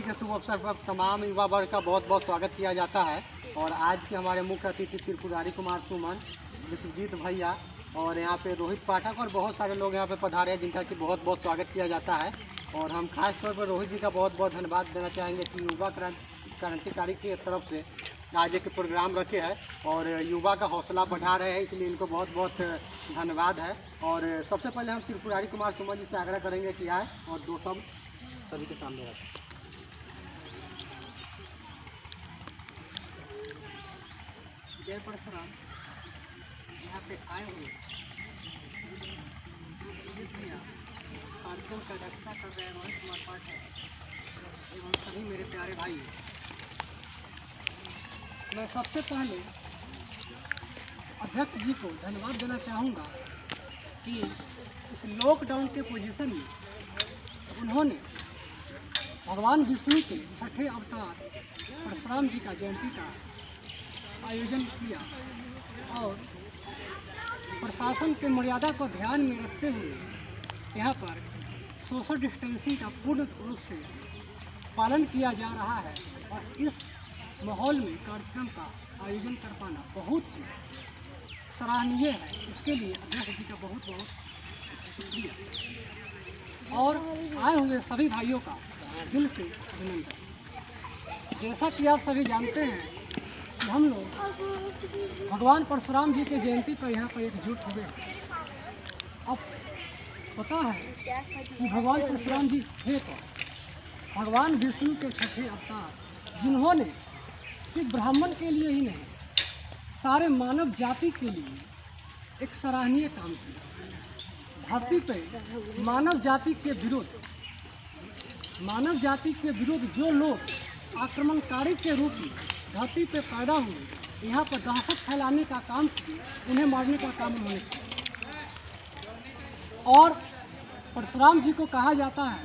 के शुभ अवसर पर तमाम युवा वर्ग का बहुत बहुत स्वागत किया जाता है। और आज के हमारे मुख्य अतिथि त्रिपुरारी कुमार सुमन, विश्वजीत भैया और यहाँ पे रोहित पाठक और बहुत सारे लोग यहाँ पे पधारे हैं, जिनका कि बहुत बहुत स्वागत किया जाता है। और हम खास तौर पर रोहित जी का बहुत बहुत धन्यवाद देना चाहेंगे कि युवा क्रांतिकारी की तरफ से आज एक प्रोग्राम रखे हैं और युवा का हौसला बढ़ा रहे हैं, इसलिए इनको बहुत बहुत धन्यवाद है। और सबसे पहले हम त्रिपुरारी कुमार सुमन जी से आग्रह करेंगे कि आए और दो शब्द सभी के सामने रखें। जय परशुराम। यहाँ पे आए हुए कार्यक्रम का अध्यक्षता कर रहे हैं रोहित कुमार पाठक एवं सभी मेरे प्यारे भाई, मैं सबसे पहले अध्यक्ष जी को धन्यवाद देना चाहूँगा कि इस लॉकडाउन के पोजीशन में उन्होंने भगवान विष्णु के छठे अवतार परशुराम जी का जयंती का आयोजन किया और प्रशासन के मर्यादा को ध्यान में रखते हुए यहाँ पर सोशल डिस्टेंसिंग का पूर्ण रूप से पालन किया जा रहा है। और इस माहौल में कार्यक्रम का आयोजन कर पाना बहुत ही सराहनीय है। इसके लिए अध्यक्ष जी का बहुत बहुत शुक्रिया और आए हुए सभी भाइयों का दिल से अभिनंदन। जैसा कि आप सभी जानते हैं कि हम लोग भगवान परशुराम जी के जयंती पर यहाँ पर एकजुट हुए हैं। अब पता है कि भगवान परशुराम जी थे तो भगवान विष्णु के छठे अवतार, जिन्होंने सिर्फ ब्राह्मण के लिए ही नहीं, सारे मानव जाति के लिए एक सराहनीय काम किया। धरती पर मानव जाति के विरुद्ध जो लोग आक्रमणकारी के रूप में धरती पे पैदा हुए, यहाँ पर दहशत फैलाने का काम किए, उन्हें मारने का काम उन्होंने किया। और परशुराम जी को कहा जाता है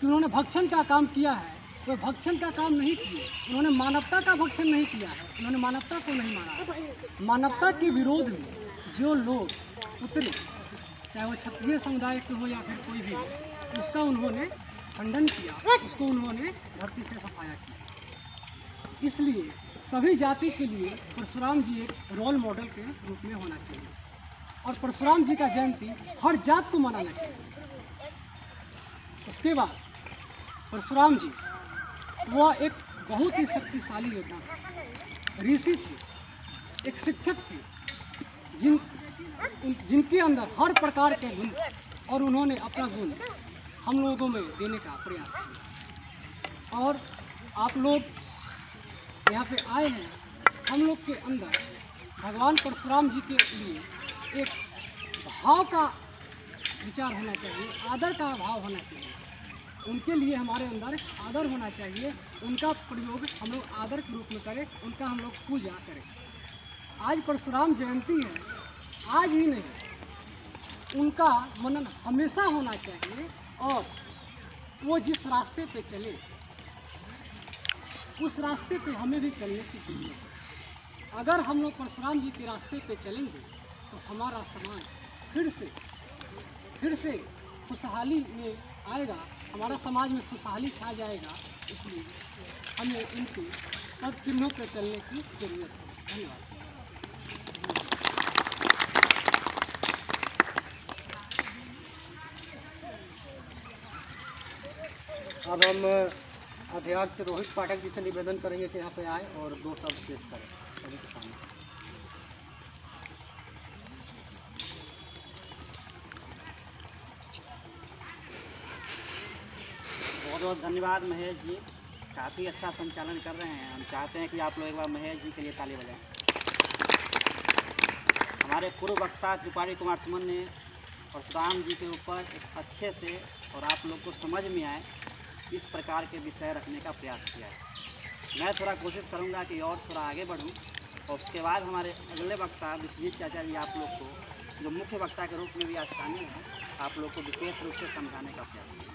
कि उन्होंने भक्षण का काम किया है। तो भक्षण का काम नहीं किए, उन्होंने मानवता का भक्षण नहीं किया है, उन्होंने मानवता को नहीं मारा। मानवता के विरोध में जो लोग उतरे, चाहे वो क्षत्रिय समुदाय के हो या फिर कोई भी हो, उसका उन्होंने खंडन किया, उसको उन्होंने धरती से सफाया किया। इसलिए सभी जाति के लिए परशुराम जी एक रोल मॉडल के रूप में होना चाहिए और परशुराम जी का जयंती हर जात को मनाना चाहिए। उसके बाद परशुराम जी वह एक बहुत ही शक्तिशाली योद्धा थे, ऋषि थे, एक शिक्षक थे, जिनके अंदर हर प्रकार के गुण, और उन्होंने अपना गुण हम लोगों में देने का प्रयास किया। और आप लोग यहाँ पे आए हैं, हम लोग के अंदर भगवान परशुराम जी के लिए एक भाव का विचार होना चाहिए, आदर का भाव होना चाहिए। उनके लिए हमारे अंदर आदर होना चाहिए, उनका प्रयोग हम लोग आदर के रूप में करें, उनका हम लोग पूजा करें। आज परशुराम जयंती है, आज ही नहीं, उनका मनन हमेशा होना चाहिए। और वो जिस रास्ते पे चले, उस रास्ते पे हमें भी चलने की जरूरत है। अगर हम लोग परशुराम जी के रास्ते पे चलेंगे तो हमारा समाज फिर से खुशहाली में आएगा, हमारा समाज में खुशहाली छा जाएगा। इसलिए हमें इनके सब चिन्हों पर चलने की जरूरत है। धन्यवाद। अब हम अध्यक्ष रोहित पाठक जी से निवेदन करेंगे कि यहाँ पे आए और दो शब्द पेश करें सभी के सामने। बहुत बहुत धन्यवाद महेश जी, काफ़ी अच्छा संचालन कर रहे हैं। हम चाहते हैं कि आप लोग एक बार महेश जी के लिए ताली बजाएं। हमारे पूर्व वक्ता त्रिपुरारी कुमार सुमन ने परशुराम जी के ऊपर एक अच्छे से और आप लोग को समझ में आए इस प्रकार के विषय रखने का प्रयास किया है। मैं थोड़ा कोशिश करूंगा कि और थोड़ा आगे बढ़ूं और उसके बाद हमारे अगले वक्ता विश्वजीत चाचा जी आप लोग को जो मुख्य वक्ता के रूप में भी आज शामिल हैं, आप लोग को विशेष रूप से समझाने का प्रयास किया।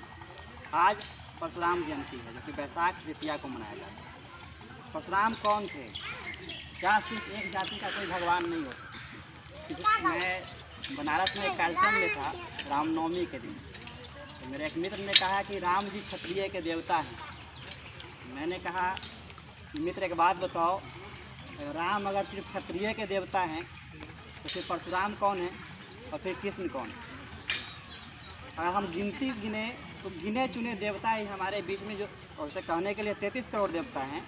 आज परशुराम जयंती है, जो कि बैसाख तृतीया को मनाया जाता है। परशुराम कौन थे? क्या सिर्फ एक जाति का कोई भगवान नहीं होता? मैं बनारस में एक कार्यक्रम में था रामनवमी के दिन, तो मेरे एक मित्र ने कहा कि राम जी क्षत्रिय के देवता हैं मैंने कहा कि मित्र एक बात बताओ, राम अगर सिर्फ क्षत्रिय के देवता हैं तो फिर परशुराम कौन है और फिर कृष्ण कौन है? अगर हम गिनती गिने तो गिने चुने देवता ही हमारे बीच में, जो वैसे कहने के लिए 33 करोड़ देवता हैं,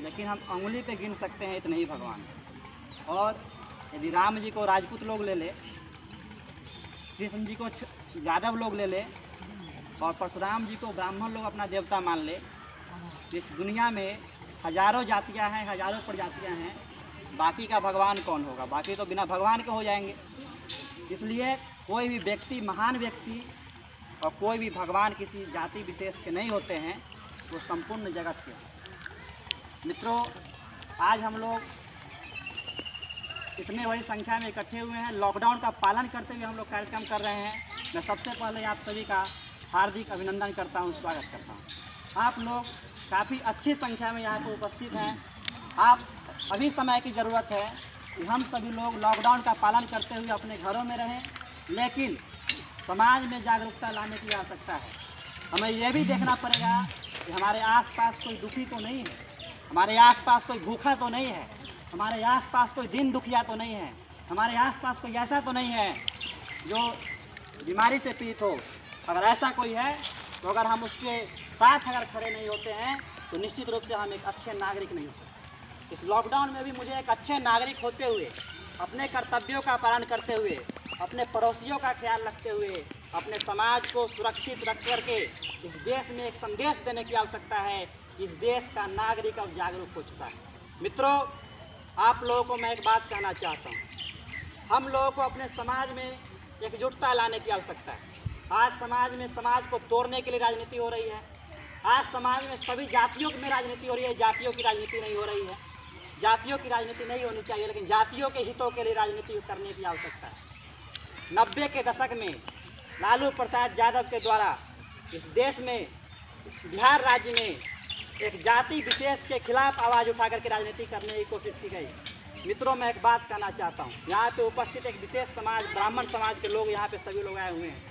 लेकिन हम अंगुली पे गिन सकते हैं इतने ही भगवान। और यदि राम जी को राजपूत लोग ले ले, कृष्ण जी को यादव लोग ले ले और परशुराम जी को ब्राह्मण लोग अपना देवता मान ले, इस दुनिया में हजारों जातियां हैं, हजारों प्रजातियां हैं, बाकी का भगवान कौन होगा? बाकी तो बिना भगवान के हो जाएंगे। इसलिए कोई भी व्यक्ति, महान व्यक्ति और कोई भी भगवान किसी जाति विशेष के नहीं होते हैं, वो संपूर्ण जगत के। मित्रों, आज हम लोग इतने बड़ी संख्या में इकट्ठे हुए हैं, लॉकडाउन का पालन करते हुए हम लोग कार्यक्रम कर रहे हैं। मैं सबसे पहले आप सभी का हार्दिक अभिनंदन करता हूं, स्वागत करता हूं। आप लोग काफ़ी अच्छी संख्या में यहाँ पर उपस्थित हैं। आप अभी समय की ज़रूरत है कि हम सभी लोग लॉकडाउन का पालन करते हुए अपने घरों में रहें, लेकिन समाज में जागरूकता लाने की आवश्यकता है। हमें यह भी देखना पड़ेगा कि हमारे आसपास कोई दुखी तो नहीं है, हमारे आसपास कोई भूखा तो नहीं है, हमारे आसपास कोई दिन दुखिया तो नहीं है, हमारे आसपास कोई ऐसा तो नहीं है जो बीमारी से पीड़ित हो। अगर ऐसा कोई है तो अगर हम उसके साथ अगर खड़े नहीं होते हैं तो निश्चित रूप से हम एक अच्छे नागरिक नहीं हो सकते। इस लॉकडाउन में भी मुझे एक अच्छे नागरिक होते हुए, अपने कर्तव्यों का पालन करते हुए, अपने पड़ोसियों का ख्याल रखते हुए, अपने समाज को सुरक्षित रख करके इस देश में एक संदेश देने की आवश्यकता है कि इस देश का नागरिक अब जागरूक हो चुका है। मित्रों, आप लोगों को मैं एक बात कहना चाहता हूँ, हम लोगों को अपने समाज में एकजुटता लाने की आवश्यकता है। आज समाज में समाज को तोड़ने के लिए राजनीति हो रही है। आज समाज में सभी जातियों में राजनीति हो रही है, जातियों की राजनीति नहीं हो रही है। जातियों की राजनीति नहीं होनी चाहिए, लेकिन जातियों के हितों के लिए राजनीति करने की आवश्यकता है। 90 के दशक में लालू प्रसाद यादव के द्वारा इस देश में, बिहार राज्य में एक जाति विशेष के खिलाफ आवाज़ उठा करके राजनीति करने की कोशिश की गई। मित्रों, मैं एक बात कहना चाहता हूँ, यहाँ पे उपस्थित एक विशेष समाज, ब्राह्मण समाज के लोग यहाँ पे सभी लोग आए हुए हैं।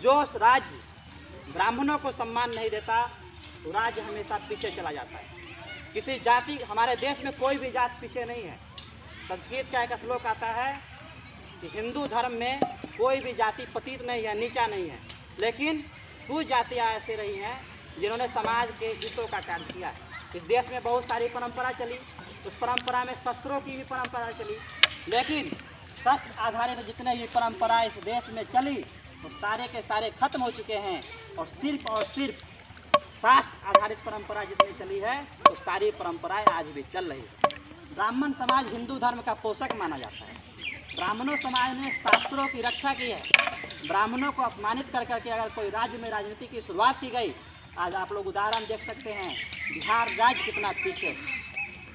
जो राज्य ब्राह्मणों को सम्मान नहीं देता तो राज्य हमेशा पीछे चला जाता है। किसी जाति, हमारे देश में कोई भी जात पीछे नहीं है। संस्कृत का एक श्लोक आता है कि हिंदू धर्म में कोई भी जाति पतित नहीं है, नीचा नहीं है, लेकिन कुछ जातियाँ ऐसे रही हैं जिन्होंने समाज के हितों का कार्य किया है। इस देश में बहुत सारी परंपरा चली, उस परंपरा में शस्त्रों की भी परंपरा चली, लेकिन शस्त्र आधारित जितने भी परंपरा इस देश में चली वो सारे के सारे खत्म हो चुके हैं, और सिर्फ शास्त्र आधारित परंपरा जितनी चली है तो सारी परंपराएं आज भी चल रही है। ब्राह्मण समाज हिंदू धर्म का पोषक माना जाता है। ब्राह्मणों समाज ने शास्त्रों की रक्षा की है। ब्राह्मणों को अपमानित कर करके अगर कोई राज्य में राजनीति की शुरुआत की गई, आज आप लोग उदाहरण देख सकते हैं, बिहार राज्य कितना पीछे।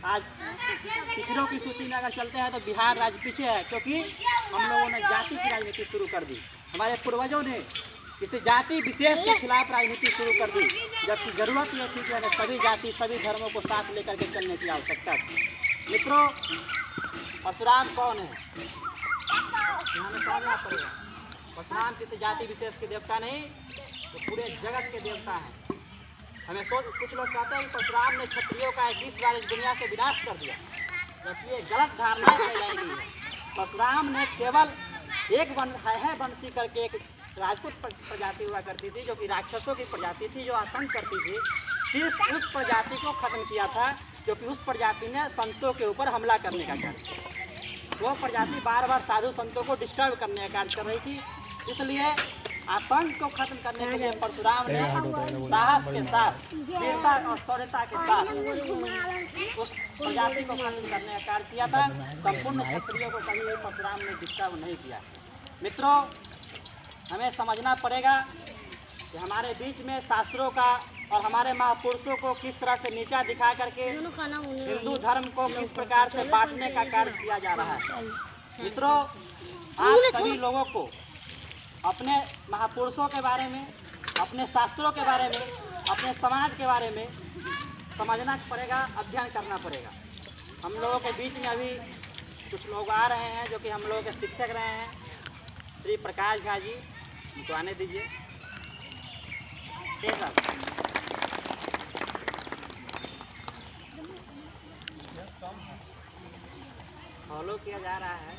आज पिछड़ों की सूची में अगर चलते हैं तो बिहार राज्य पीछे है, क्योंकि हम लोगों ने जाति की राजनीति शुरू कर दी। हमारे पूर्वजों ने किसी जाति विशेष के खिलाफ राजनीति शुरू कर दी, जबकि जरूरत यह थी कि हमें सभी जाति, सभी धर्मों को साथ लेकर के चलने की आवश्यकता थी। मित्रों, परशुराम कौन है? हमें समझना पड़ेगा। परशुराम किसी जाति विशेष के देवता नहीं, वो पूरे जगत के देवता हैं। हमें कुछ लोग कहते हैं कि परशुराम ने क्षत्रियों का 21 बार इस दुनिया से विनाश कर दिया, जबकि ये गलत धारणा फैलाई गई है। परशुराम ने केवल एक वंशी करके एक राजपूत प्रजाति हुआ करती थी, जो कि राक्षसों की प्रजाति थी, जो आतंक करती थी, सिर्फ उस प्रजाति को खत्म किया था, क्योंकि उस प्रजाति ने संतों के ऊपर हमला करने का कार्य किया। वो प्रजाति बार बार साधु संतों को डिस्टर्ब करने का कार्य कर रही थी। इसलिए आतंक को खत्म करने के लिए परशुराम ने साहस के साथ, वीरता और शौर्यता के साथ उस प्रजाति को खत्म करने का कार्य किया था। संपूर्ण क्षत्रियों को कभी भी परशुराम ने डिस्टर्ब नहीं किया। मित्रों, हमें समझना पड़ेगा कि हमारे बीच में शास्त्रों का और हमारे महापुरुषों को किस तरह से नीचा दिखा करके हिंदू धर्म को किस प्रकार से बांटने का कार्य किया जा रहा है। मित्रों, आप सभी लोगों को अपने महापुरुषों के बारे में, अपने शास्त्रों के बारे में, अपने समाज के बारे में समझना पड़ेगा, अध्ययन करना पड़ेगा। हम लोगों के बीच में अभी कुछ लोग आ रहे हैं जो कि हम लोगों के शिक्षक रहे हैं, श्री प्रकाश झा जी, उनको आने दीजिए। फॉलो किया जा रहा है।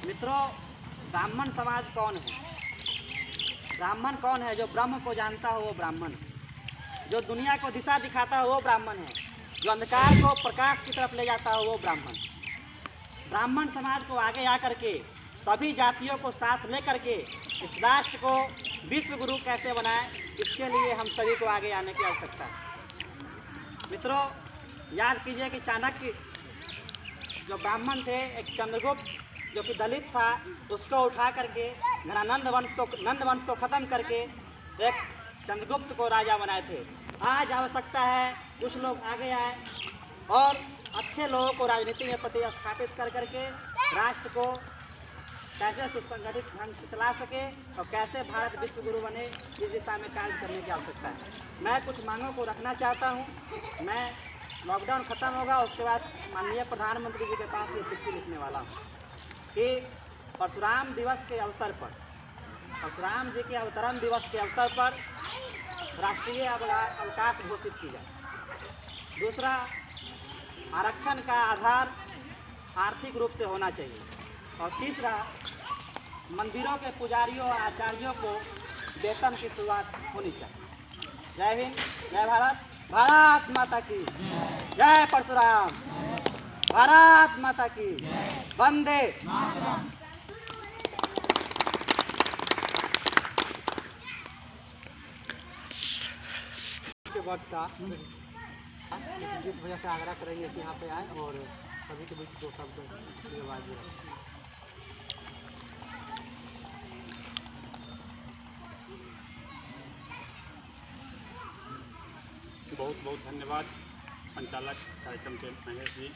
मित्रों, ब्राह्मण समाज कौन है? ब्राह्मण कौन है? जो ब्रह्म को जानता हो वो ब्राह्मण है। जो दुनिया को दिशा दिखाता हो वो ब्राह्मण है। जो अंधकार को प्रकाश की तरफ ले जाता हो वो ब्राह्मण। ब्राह्मण समाज को आगे आकर के सभी जातियों को साथ ले करके इस राष्ट्र को विश्व गुरु कैसे बनाए, इसके लिए हम सभी को आगे आने की आवश्यकता है। मित्रों, याद कीजिए कि चाणक्य जो ब्राह्मण थे, एक चंद्रगुप्त जो कि दलित था, उसको उठा करके नंद वंश को ख़त्म करके एक चंद्रगुप्त को राजा बनाए थे। आज आवश्यकता है कुछ लोग आगे आए और अच्छे लोगों को राजनीति में प्रतिस्थापित कर करके राष्ट्र को कैसे सुसंगठित ढंग से चला सके और कैसे भारत विश्व गुरु बने, इस दिशा में कार्य करने की आवश्यकता है। मैं कुछ मांगों को रखना चाहता हूँ। मैं लॉकडाउन ख़त्म होगा उसके बाद माननीय प्रधानमंत्री जी के पास ये चिट्ठी लिखने वाला हूँ कि परशुराम दिवस के अवसर पर, परशुराम जी के अवतरण दिवस के अवसर पर राष्ट्रीय अवकाश घोषित की जाए। दूसरा, आरक्षण का आधार आर्थिक रूप से होना चाहिए। और तीसरा, मंदिरों के पुजारियों और आचार्यों को वेतन की शुरुआत होनी चाहिए। जय हिंद, जय भारत, भारत माता की जय। परशुराम, भारत माता की वंदे। के वक्ता विश्वजीत भैया से आग्रह करेंगे कि यहाँ पे आए और सभी के बीच दो शब्द की आवाज़ में रखें। बहुत बहुत धन्यवाद संचालक कार्यक्रम के महेश जी।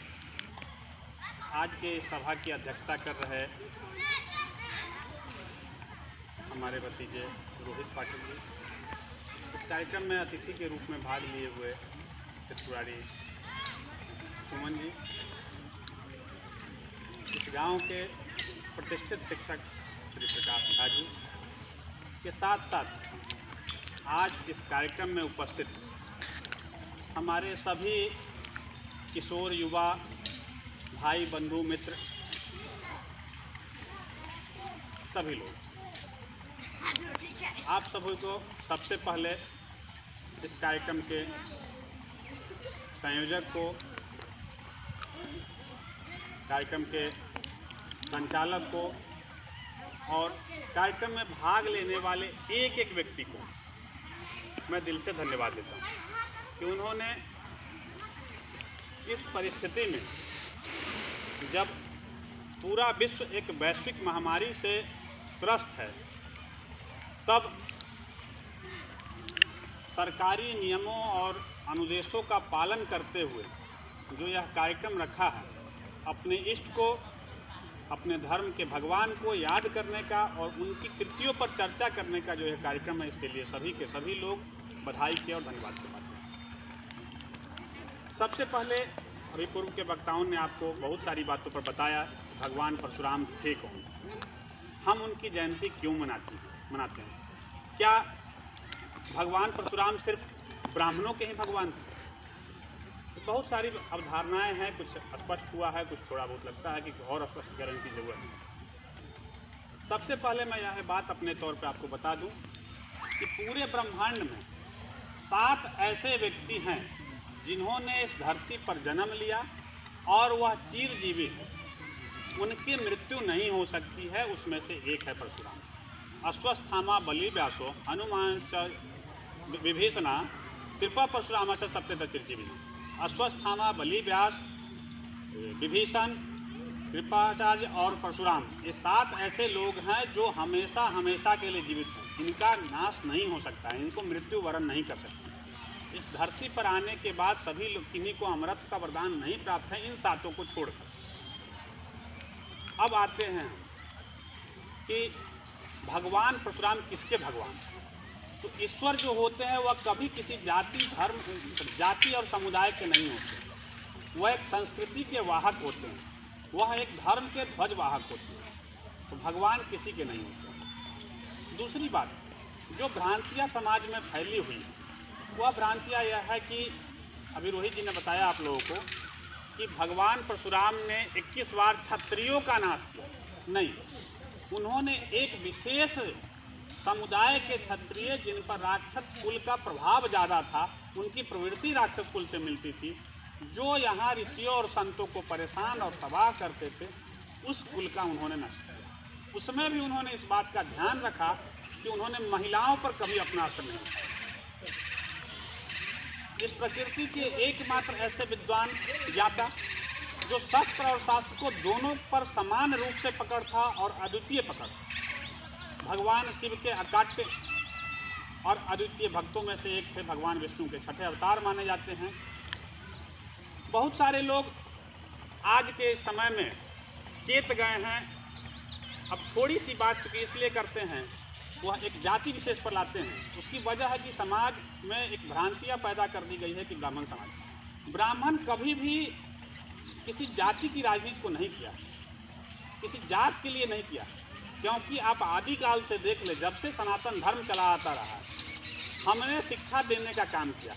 आज के सभा की अध्यक्षता कर रहे हमारे भतीजे रोहित पाटिल जी, इस कार्यक्रम में अतिथि के रूप में भाग लिए हुए त्रिपुरारी सुमन जी, इस गांव के प्रतिष्ठित शिक्षक श्री प्रकाश झा जी के साथ साथ आज इस कार्यक्रम में उपस्थित हमारे सभी किशोर युवा भाई बंधु मित्र सभी लोग, आप सभी को सबसे पहले इस कार्यक्रम के संयोजक को, कार्यक्रम के संचालक को और कार्यक्रम में भाग लेने वाले एक एक व्यक्ति को मैं दिल से धन्यवाद देता हूँ कि उन्होंने इस परिस्थिति में, जब पूरा विश्व एक वैश्विक महामारी से त्रस्त है, तब सरकारी नियमों और अनुदेशों का पालन करते हुए जो यह कार्यक्रम रखा है, अपने इष्ट को, अपने धर्म के भगवान को याद करने का और उनकी कृतियों पर चर्चा करने का जो यह कार्यक्रम है, इसके लिए सभी के सभी लोग बधाई के और धन्यवाद के पात्र हैं। सबसे पहले अभी पूर्व के वक्ताओं ने आपको बहुत सारी बातों पर बताया भगवान परशुराम थे कौन, हम उनकी जयंती क्यों मनाते हैं। क्या भगवान परशुराम सिर्फ ब्राह्मणों के ही भगवान थे? तो बहुत सारी अवधारणाएं हैं, कुछ स्पष्ट हुआ है, कुछ थोड़ा बहुत लगता है कि और स्पष्टीकरण की जरूरत है। सबसे पहले मैं यह बात अपने तौर पर आपको बता दूं कि पूरे ब्रह्मांड में 7 ऐसे व्यक्ति हैं जिन्होंने इस धरती पर जन्म लिया और वह चिरजीवित, उनकी मृत्यु नहीं हो सकती है। उसमें से एक है परशुराम। अश्वस्थामा बलि व्यासो हनुमान च विभीषणा कृपा परशुराम से सत्य चिरजीवित। अश्वस्थामा बलि व्यास विभीषण कृपाचार्य और परशुराम, ये 7 ऐसे लोग हैं जो हमेशा हमेशा के लिए जीवित हैं। इनका नाश नहीं हो सकता है, इनको मृत्यु वरण नहीं कर सकते। इस धरती पर आने के बाद सभी लोग, किन्हीं को अमृत का वरदान नहीं प्राप्त है इन 7 को छोड़कर। अब आते हैं कि भगवान परशुराम किसके भगवान? तो ईश्वर जो होते हैं वह कभी किसी जाति, धर्म, जाति और समुदाय के नहीं होते। वह एक संस्कृति के वाहक होते हैं, वह एक धर्म के ध्वज वाहक होते हैं। तो भगवान किसी के नहीं होते। दूसरी बात, जो भ्रांतियाँ समाज में फैली हुई वह भ्रांतियाँ यह है कि अभी रोहित जी ने बताया आप लोगों को कि भगवान परशुराम ने 21 बार क्षत्रियों का नाश किया। नहीं, उन्होंने एक विशेष समुदाय के क्षत्रिय जिन पर राक्षस कुल का प्रभाव ज़्यादा था, उनकी प्रवृत्ति राक्षस कुल से मिलती थी, जो यहाँ ऋषियों और संतों को परेशान और तबाह करते थे, उस कुल का उन्होंने नष्ट किया। उसमें भी उन्होंने इस बात का ध्यान रखा कि उन्होंने महिलाओं पर कभी अपना अस्त्र नहीं उठाया। इस प्रकृति के एकमात्र ऐसे विद्वान ज्ञाता जो शस्त्र और शास्त्र को दोनों पर समान रूप से पकड़ था और अद्वितीय पकड़, भगवान शिव के अकाट्य और अद्वितीय भक्तों में से एक थे। भगवान विष्णु के 6ठे अवतार माने जाते हैं। बहुत सारे लोग आज के समय में चेत गए हैं। अब थोड़ी सी बात चूँकि इसलिए करते हैं, वह एक जाति विशेष पर लाते हैं। उसकी वजह है कि समाज में एक भ्रांतियाँ पैदा कर दी गई है कि ब्राह्मण समाज, ब्राह्मण कभी भी किसी जाति की राजनीति को नहीं किया, किसी जात के लिए नहीं किया, क्योंकि आप आदिकाल से देख ले, जब से सनातन धर्म चला आता रहा, हमने शिक्षा देने का काम किया।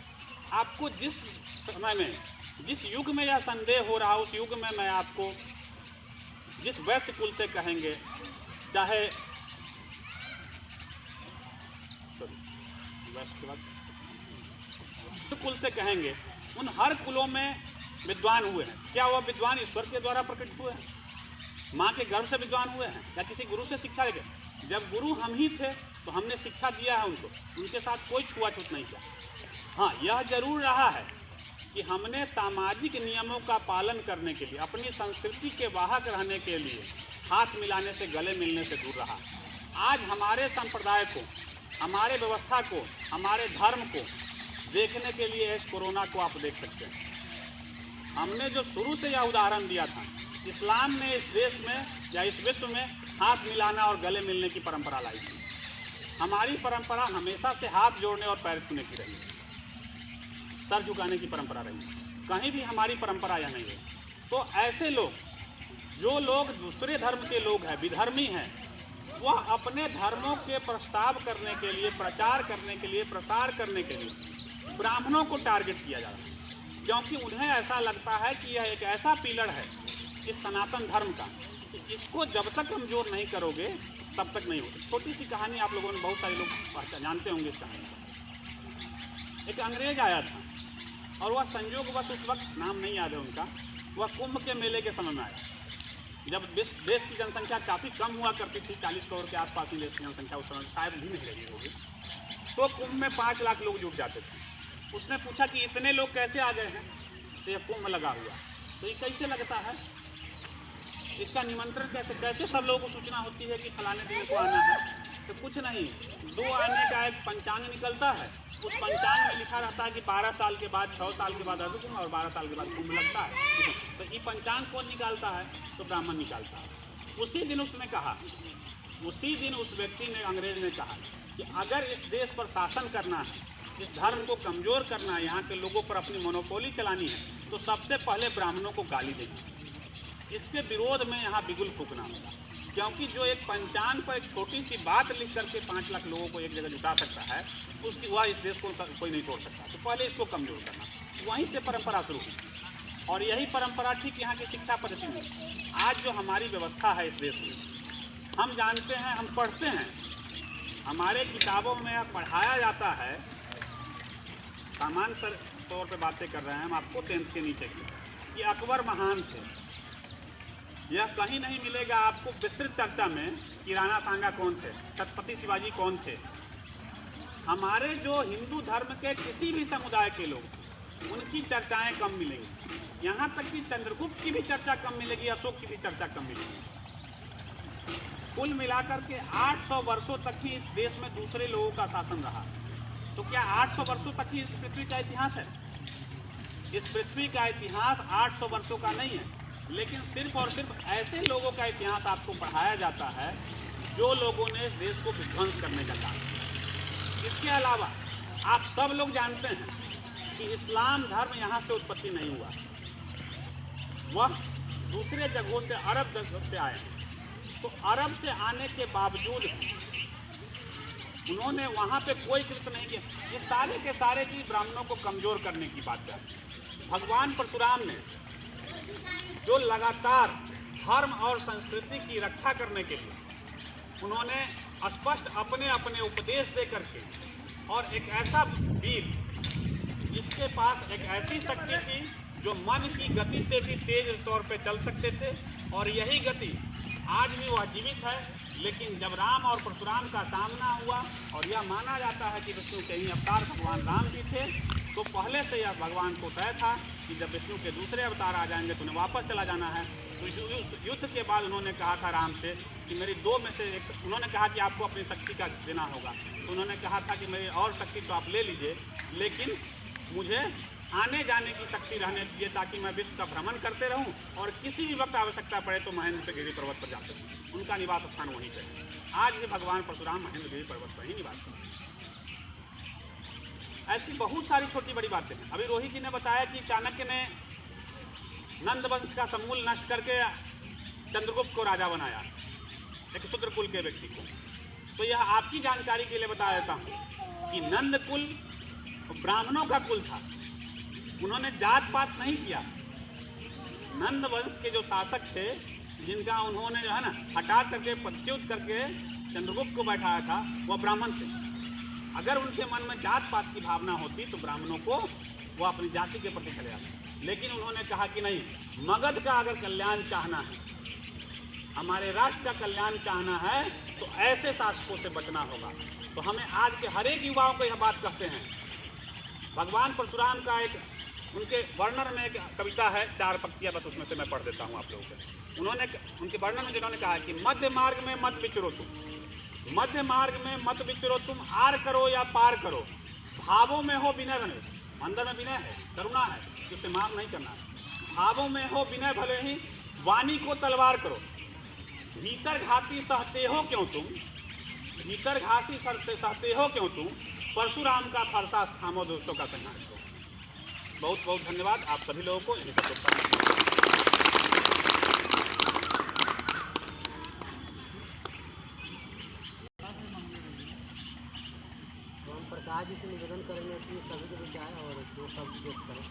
आपको जिस समय में, जिस युग में यह संदेह हो रहा, उस युग में मैं आपको जिस वैश्य कुल से कहेंगे, चाहे कुल से कहेंगे, उन हर कुलों में विद्वान हुए हैं। क्या वह विद्वान ईश्वर के द्वारा प्रकट हुए हैं, माँ के गर्भ से विद्वान हुए हैं, या किसी गुरु से शिक्षा लेके? जब गुरु हम ही थे तो हमने शिक्षा दिया है उनको, उनके साथ कोई छुआछूत नहीं किया। हाँ, यह जरूर रहा है कि हमने सामाजिक नियमों का पालन करने के लिए, अपनी संस्कृति के वाहक रहने के लिए हाथ मिलाने से, गले मिलने से दूर रहा। आज हमारे संप्रदाय को, हमारे व्यवस्था को, हमारे धर्म को देखने के लिए इस कोरोना को आप देख सकते हैं। हमने जो शुरू से यह उदाहरण दिया था, इस्लाम ने इस देश में या इस विश्व में हाथ मिलाना और गले मिलने की परंपरा लाई थी। हमारी परंपरा हमेशा से हाथ जोड़ने और पैर छूने की रही, सर झुकाने की परंपरा रही। कहीं भी हमारी परंपरा यह नहीं है। तो ऐसे लोग, जो लोग दूसरे धर्म के लोग हैं, विधर्मी हैं, वह अपने धर्मों के प्रस्ताव करने के लिए, प्रचार करने के लिए, प्रसार करने के लिए ब्राह्मणों को टारगेट किया जा रहा है, क्योंकि उन्हें ऐसा लगता है कि यह एक ऐसा पिलर है इस सनातन धर्म का कि इसको जब तक कमजोर नहीं करोगे तब तक नहीं होगा। छोटी सी कहानी आप लोगों ने, बहुत सारे लोग जानते होंगे इस कहानी। एक अंग्रेज आया था और वह संयोगवश, उस वक्त नाम नहीं याद है उनका, वह कुंभ के मेले के समय में आया, जब देश की जनसंख्या काफ़ी कम हुआ करती थी, 40 करोड़ के आसपास ही देश की जनसंख्या उस समय शायद भी नहीं रही होगी। तो कुंभ में 5 लाख लोग जुट जाते थे। उसने पूछा कि इतने लोग कैसे आ गए हैं? तो यह कुंभ लगा हुआ, तो ये कैसे लगता है, इसका निमंत्रण कैसे सब लोगों को सूचना होती है कि फलाने दिन को आना है? तो कुछ नहीं, 2 आने का एक पंचांग निकलता है। उस पंचांग में लिखा रहता है कि 12 साल के बाद, 6 साल के बाद कुंभ और 12 साल के बाद कुंभ लगता है। तो ये पंचांग कौन निकालता है? तो ब्राह्मण निकालता है। उसी दिन उसने कहा, उसी दिन उस व्यक्ति ने, अंग्रेज ने कहा कि अगर इस देश पर शासन करना है, इस धर्म को कमज़ोर करना है, यहाँ के लोगों पर अपनी मोनोपोली चलानी है, तो सबसे पहले ब्राह्मणों को गाली देनी, इसके विरोध में यहाँ बिगुल फूकना होगा। क्योंकि जो एक पंचांग पर एक छोटी सी बात लिख करके 5 लाख लोगों को एक जगह जुटा सकता है, उसकी वह इस देश को कोई नहीं तोड़ सकता। तो पहले इसको कमज़ोर करना, वहीं से परंपरा शुरू हुई। और यही परंपरा ठीक यहाँ की शिक्षा पद्धति में। आज जो हमारी व्यवस्था है इस देश में, हम जानते हैं, हम पढ़ते हैं, हमारे किताबों में पढ़ाया जाता है, सामान्य तौर पे बातें कर रहे हैं हम आपको 10th के नीचे की, कि अकबर महान थे। यह कहीं नहीं मिलेगा आपको विस्तृत चर्चा में कि राणा सांगा कौन थे, छत्रपति शिवाजी कौन थे। हमारे जो हिंदू धर्म के किसी भी समुदाय के लोग, उनकी चर्चाएं कम मिलेंगी। यहाँ तक कि चंद्रगुप्त की भी चर्चा कम मिलेगी, अशोक की भी चर्चा कम मिलेगी। कुल मिलाकर के 800 वर्षों तक ही इस देश में दूसरे लोगों का शासन रहा। तो क्या 800 वर्षों तक ही इस पृथ्वी का इतिहास है? इस पृथ्वी का इतिहास 800 वर्षों का नहीं है, लेकिन सिर्फ और सिर्फ ऐसे लोगों का इतिहास आपको पढ़ाया जाता है जो लोगों ने इस देश को विध्वंस करने का काम किया। इसके अलावा आप सब लोग जानते हैं कि इस्लाम धर्म यहाँ से उत्पत्ति नहीं हुआ, वह दूसरे जगहों से, अरब जगहों से आए हैं। तो अरब से आने के बावजूद उन्होंने वहाँ पे कोई कृत्य नहीं किया। ये सारे के सारे चीज ब्राह्मणों को कमजोर करने की बात है। भगवान परशुराम ने जो लगातार धर्म और संस्कृति की रक्षा करने के लिए उन्होंने स्पष्ट अपने अपने उपदेश दे करके और एक ऐसा वीर जिसके पास एक ऐसी शक्ति थी जो मन की गति से भी तेज तौर पे चल सकते थे, और यही गति आज भी वह जीवित है। लेकिन जब राम और परशुराम का सामना हुआ और यह माना जाता है कि विष्णु के ही अवतार भगवान राम जी थे, तो पहले से यह भगवान को तय था कि जब विष्णु के दूसरे अवतार आ जाएंगे तो उन्हें वापस चला जाना है। तो युद्ध के बाद उन्होंने कहा था राम से कि मेरी दो में से एक, उन्होंने कहा कि आपको अपनी शक्ति का देना होगा, तो उन्होंने कहा था कि मेरी और शक्ति तो आप ले लीजिए, लेकिन मुझे आने जाने की शक्ति रहने दीजिए ताकि मैं विश्व का भ्रमण करते रहूं और किसी भी वक्त आवश्यकता पड़े तो महेंद्रगिरी पर्वत पर जा सकूं। उनका निवास स्थान वहीं पर है। आज भी भगवान परशुराम महेंद्रगिरी पर्वत पर ही निवास करते हैं। ऐसी बहुत सारी छोटी बड़ी बातें हैं। अभी रोहित जी ने बताया कि चाणक्य ने नंद वंश का समूल नष्ट करके चंद्रगुप्त को राजा बनाया, एक शूद्र कुल के व्यक्ति को। तो यह आपकी जानकारी के लिए बता देता हूँ कि नंद कुल ब्राह्मणों का कुल था, उन्होंने जात पात नहीं किया। नंद वंश के जो शासक थे जिनका उन्होंने जो है ना हटा करके पदच्युत करके चंद्रगुप्त को बैठाया था, वह ब्राह्मण थे। अगर उनके मन में जात पात की भावना होती तो ब्राह्मणों को वो अपनी जाति के प्रति चले आते। लेकिन उन्होंने कहा कि नहीं, मगध का अगर कल्याण चाहना है, हमारे राष्ट्र का कल्याण चाहना है, तो ऐसे शासकों से बचना होगा। तो हमें आज के हर एक युवाओं को यह बात कहते हैं। भगवान परशुराम का एक उनके वर्णन में एक कविता है, 4 पंक्तियां, बस उसमें से मैं पढ़ देता हूँ आप लोगों को। उन्होंने उनके वर्णन में जिन्होंने कहा कि मध्य मार्ग में मत विचरो तुम, मध्य मार्ग में मत विचरो तुम, आर करो या पार करो, भावों में हो विनय बने। अंदर में विनय है, करुणा है, जिससे माफ नहीं करना है। भावों में हो विनय भले ही, वाणी को तलवार करो, भीतर घाती सहते हो क्यों तुम, भीतर घासी सहते हो क्यों तुम, परशुराम का फरसा थामो दोस्तों का संहार करो। बहुत बहुत धन्यवाद आप सभी लोगों को। यही सब तो हम प्रकाश जी से निवेदन करेंगे कि सभी के विचार और जो सब करें।